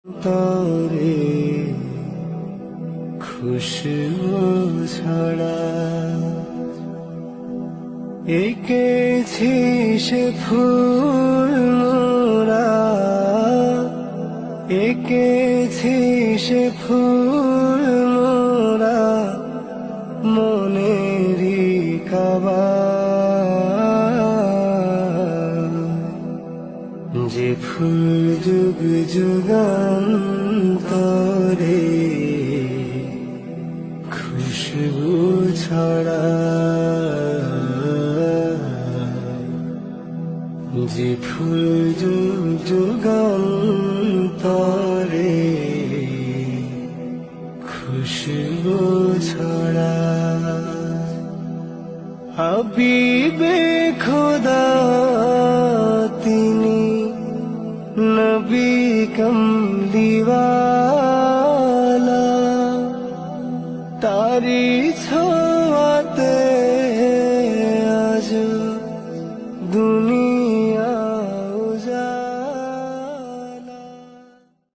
তরে খুশবু ছড়া এঁকেছি সে ফুল মোরা, এঁকেছি সে ফুল মোরা মনেরই কাবা, যে ফুল যুগ যুগান্তরে খুশবু ছড়া, যে ফুল যুগ যুগান্তরে খুশবু ছড়া। হাবিবে খোদা তিনি নবী কমলিওয়ালা, তারি